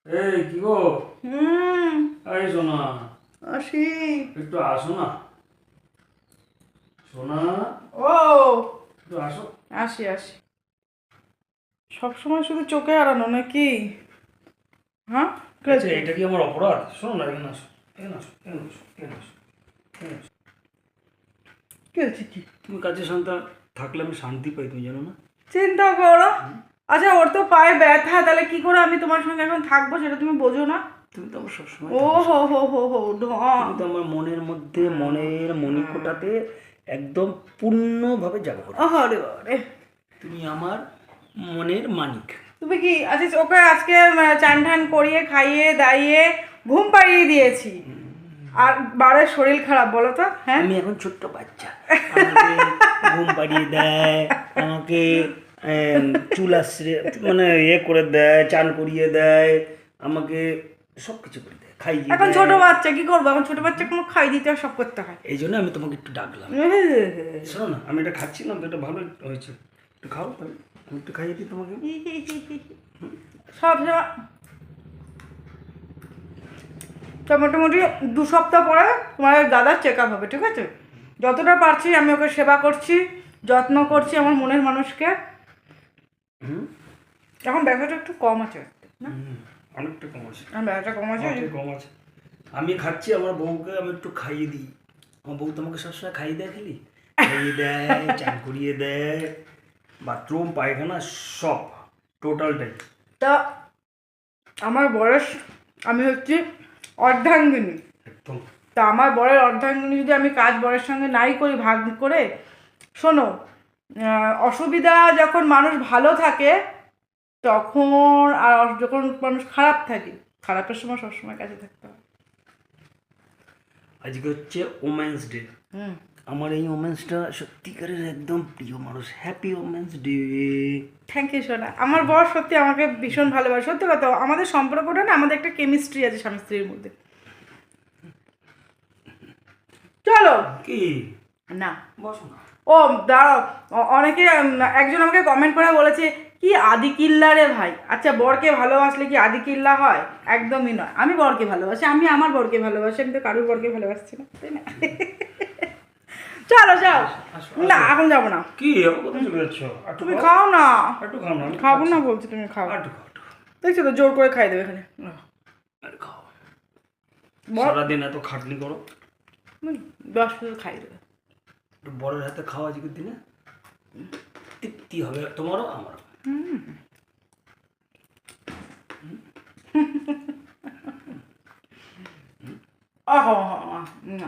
এই কি গো? হুম। এই সোনা, আসি। একটু আসো না। সোনা, ও একটু আসো। আসি আসি। সবসময় শুধু চোখে আড়ানো নাকি? হ্যাঁ, কি আচ্ছা, হয়েছে? এটা কি আমার অপরাধ? শোনো না, এখানে আসো, এখানে আসো, এখানে আসো, এখানে আসো, এখানে আসো। কি হয়েছে কি? তুমি কাছে শান্তা থাকলে আমি শান্তি পাই, তুমি জানো না? চিন্তা করো। আচ্ছা, ওর তো পায়ে ব্যথা, তাহলে কি করে আমি তোমার সঙ্গে এখন থাকবো সেটা তুমি বোঝো না? তুমি তো আমার সবসময় ও থাকো হো সাথে। হো হো হো তুমি তো আমার মনের মধ্যে, মনের মণিকোটাতে একদম পূর্ণভাবে জায়গা করে দিয়েছো। ওরে ওরে। তুমি আমার মনের মানিক। তুমি কি আচ্ছা, ওকে আজকে চান ঠান করিয়ে খাইয়ে দাইয়ে ঘুম পাড়িয়ে দিয়েছি, আর বারের শরীর খারাপ বলো তো? হ্যাঁ, আমি এখন ছোট্ট বাচ্চা, আমাকে ঘুম পাড়িয়ে দেয়, আমাকে চুল আশ্রে মানে করে দেয়, চান করিয়ে দেয়, আমাকে সব কিছু করে দেয়, খাইয়ে এখন দেয়। ছোট বাচ্চা কি করবো? এখন ছোট বাচ্চা কোনো খাই দিতে হয়, সব করতে হয়। এই জন্য আমি তোমাকে একটু ডাকলাম। শোনো না, আমি এটা খাচ্ছিলাম তো, এটা ভালো হয়েছে, একটু খাও তাহলে, আমি একটু খাইয়ে দিই তোমাকে। সব তো মোটামুটি 2 সপ্তাহ পরে তোমার দাদার চেক আপ হবে, ঠিক আছে? যতটা পারছি আমি ওকে সেবা করছি, যত্ন করছি আমার মনের মানুষকে। হুম, এখন ব্যথাটা একটু কম আছে না? অনেকটা কম আছে, আমার ব্যথাটা কম আছে। অনেকটা কম আছে। আমি খাচ্ছি, আমার বউকে আমি একটু খাইয়ে দিই। আমার বউ তোমাকে সবসময় খাইয়ে দেয়, খেলি খাইয়ে দেয়, চান করিয়ে দেয়, বাথরুম পায়খানা সব টোটালটাই। তা আমার বয়স, আমি হচ্ছি অর্ধাঙ্গিনী। একদম। তা আমার বরের অর্ধাঙ্গিনী যদি আমি কাজ বরের সঙ্গে নাই করি ভাগ করে, শোনো, অসুবিধা যখন মানুষ ভালো থাকে তখন, আর যখন মানুষ খারাপ থাকে, খারাপের সময় সবসময় কাছে থাকতে হয়। আজকে হচ্ছে ওমেন্স ডে। হুম। আমার এই ওমেন্সটা সত্যিকারের একদম প্রিয় মানুষ। Happy women's day. Thank you সোনা। আমার বর সত্যি আমাকে ভীষণ ভালোবাসে, সত্যি কথা। আমাদের সম্পর্কটা না, আমাদের একটা কেমিস্ট্রি আছে স্বামী স্ত্রীর মধ্যে। চলো। কি? না, বসো না। ও দাঁড়াও, অনেকে একজন আমাকে কমেন্ট করে বলেছে কি আদি কিল্লা রে ভাই। আচ্ছা, বরকে ভালোবাসলে কি আদি কিল্লা হয়? একদমই নয়। আমি বরকে ভালোবাসি, আমি আমার বরকে ভালোবাসি, আমি তো কারুর বরকে ভালোবাসছি না, তাই না? চলো যাও। না, এখন যাবো না। কি আমার কথা চলে যাচ্ছ? তুমি খাও না। একটু খাও না, আমি খাবো খাচ্ছি। না বলছি, তুমি খাও। একটু খাও, একটু খাও, দেখছো তো, জোর করে খাই দেবে এখানে। একটু খাও। বর সারাদিন এত খাটনি করো, 10 খাই দেবে। একটু বড়ের হাতে খাওয়া আজকের দিনে তৃপ্তি হবে তোমারও আমারও। আহ না।